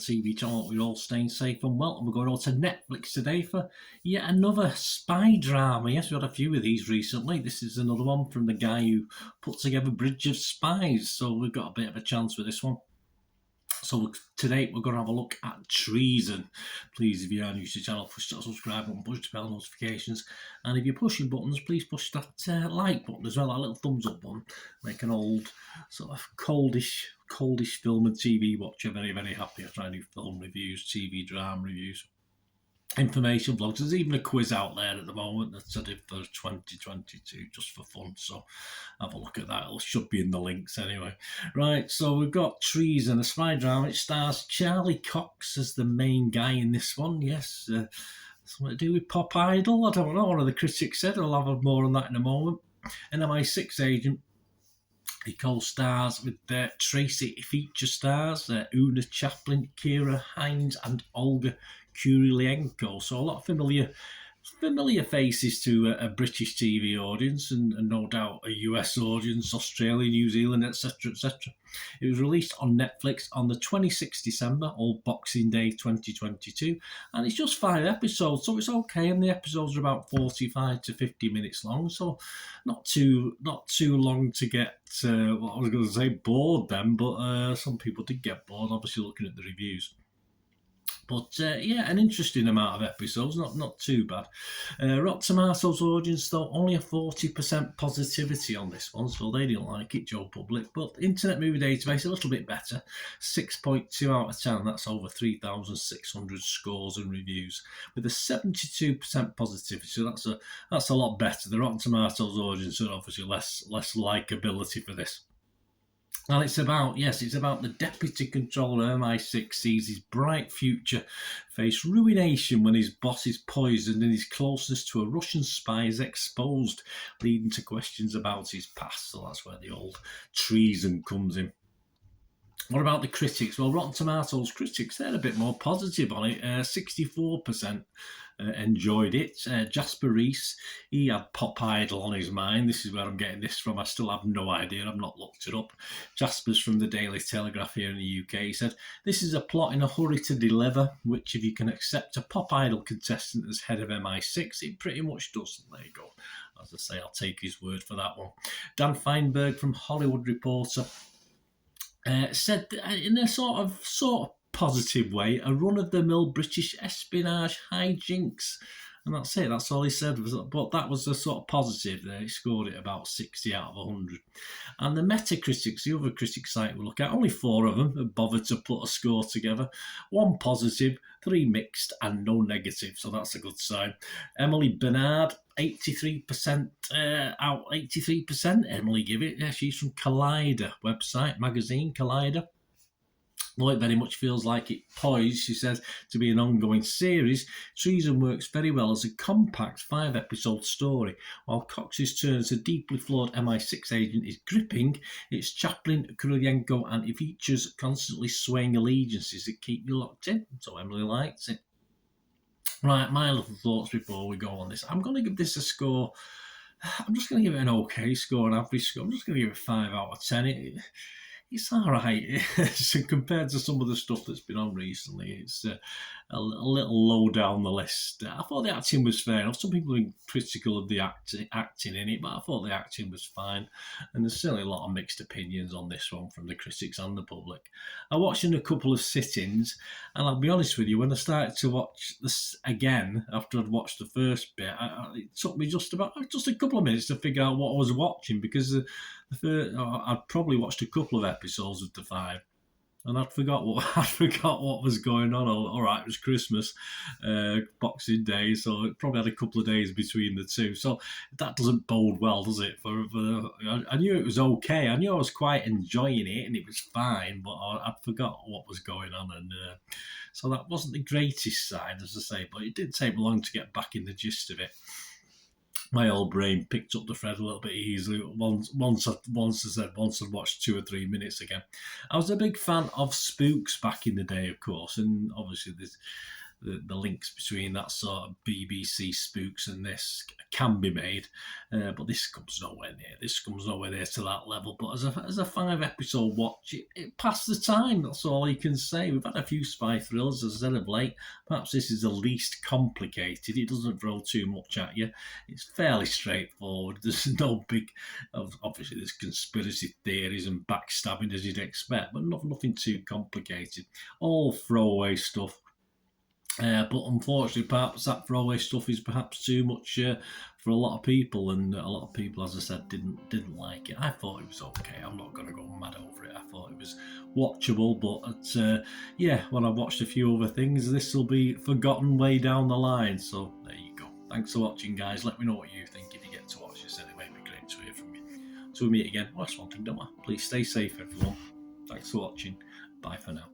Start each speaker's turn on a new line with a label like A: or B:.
A: TV channel. We're all staying safe and well, and we're going on to Netflix today for yet another spy drama. Yes, we've had a few of these recently. This is another one from the guy who put together Bridge of Spies, so we've got a bit of a chance with this one. So today we're going to have a look at Treason. Please, if you are new to the channel, push that subscribe button, push the bell notifications, and if you're pushing buttons, please push that like button as well, that little thumbs up button. Make an old sort of coldish film and TV watcher very, very happy. I try and do film reviews, TV drama reviews, information vlogs. There's even a quiz out there at the moment that I did for 2022 just for fun, so have a look at that. It should be in the links anyway. Right, so we've got Treason, a spy drama. It stars Charlie Cox as the main guy in this one. Yes, something to do with Pop Idol. I don't know, one of the critics said. I'll have more on that in a moment. An MI6 agent. He co-stars with Tracy feature stars, Una Chaplin, Kira Hines and Olga Kurylenko. So a lot of familiar faces to a British TV audience and no doubt a US audience, Australia, New Zealand, etc, etc. It was released on Netflix on the 26th December, or Boxing Day 2022, and it's just 5 episodes, so it's okay, and the episodes are about 45 to 50 minutes long, so not too long to get, what I was going to say, bored then, but some people did get bored, obviously looking at the reviews. But yeah, an interesting amount of episodes, not too bad. Rotten Tomatoes audience, though, only a 40% positivity on this one, so they didn't like it, Joe Public. But Internet Movie Database, a little bit better, 6.2 out of 10. That's over 3,600 scores and reviews, with a 72% positivity. So that's a lot better. The Rotten Tomatoes audience are obviously less likability for this. Well, it's about the deputy controller MI6 sees his bright future face ruination when his boss is poisoned and his closeness to a Russian spy is exposed, leading to questions about his past. So that's where the old treason comes in. What about the critics? Well, Rotten Tomatoes critics, they're a bit more positive on it. 64% enjoyed it. Jasper Reese, he had Pop Idol on his mind. This is where I'm getting this from. I still have no idea. I've not looked it up. Jasper's from the Daily Telegraph here in the UK. He said, "This is a plot in a hurry to deliver, which if you can accept a Pop Idol contestant as head of MI6, it pretty much does." There you go. As I say, I'll take his word for that one. Dan Feinberg from Hollywood Reporter said in a sort of positive way, a run-of-the-mill British espionage hijinks. And that's it, that's all he said. But that was a sort of positive there. He scored it about 60 out of 100. And the Metacritics, the other critic site we look at, only 4 of them have bothered to put a score together. 1 positive, 3 mixed, and no negative. So that's a good sign. Emily Bernard, 83% out, 83%. Emily give it. Yeah, she's from Collider website, magazine, Collider. Though it very much feels like it poised, she says, to be an ongoing series, Treason works very well as a compact 5-episode story. While Cox's turn as a deeply flawed MI6 agent is gripping, it's Chaplin, Kurylenko, and it features constantly swaying allegiances that keep you locked in. So Emily likes it. Right, my little thoughts before we go on this. I'm going to give this a score. I'm just going to give it an okay score, an average score. I'm just going to give it 5 out of 10. It's all right. So compared to some of the stuff that's been on recently, it's a little low down the list. I thought the acting was fair enough. Some people have been critical of the acting in it, but I thought the acting was fine. And there's certainly a lot of mixed opinions on this one from the critics and the public. I watched in a couple of sittings, and I'll be honest with you, when I started to watch this again, after I'd watched the first bit, it took me just a couple of minutes to figure out what I was watching, because I'd probably watched a couple of episodes of the 5, and I'd forgot what was going on. All right, it was Christmas, Boxing Day, so it probably had a couple of days between the two. So that doesn't bode well, does it? I knew it was okay. I knew I was quite enjoying it, and it was fine, but I'd forgot what was going on, and so that wasn't the greatest side, as I say. But it didn't take me long to get back in the gist of it. My old brain picked up the thread a little bit easily once I'd watched 2 or 3 minutes again. I was a big fan of Spooks back in the day, of course, and obviously the links between that sort of BBC spooks and this can be made, but this comes nowhere near. This comes nowhere near to that level. But as a 5-episode watch, it passed the time. That's all you can say. We've had a few spy thrillers, as I said, of late. Perhaps this is the least complicated. It doesn't throw too much at you. It's fairly straightforward. There's no big, obviously there's conspiracy theories and backstabbing as you'd expect, but nothing too complicated. All throwaway stuff. But unfortunately, perhaps that throwaway stuff is perhaps too much for a lot of people, and a lot of people, as I said, didn't like it. I thought it was okay. I'm not going to go mad over it. I thought it was watchable, but yeah, when I watched a few other things, this will be forgotten way down the line. So there you go. Thanks for watching, guys. Let me know what you think if you get to watch this anyway. It'd be great to hear from you. Till we meet again, well, that's one thing, don't I? Please stay safe, everyone. Thanks for watching. Bye for now.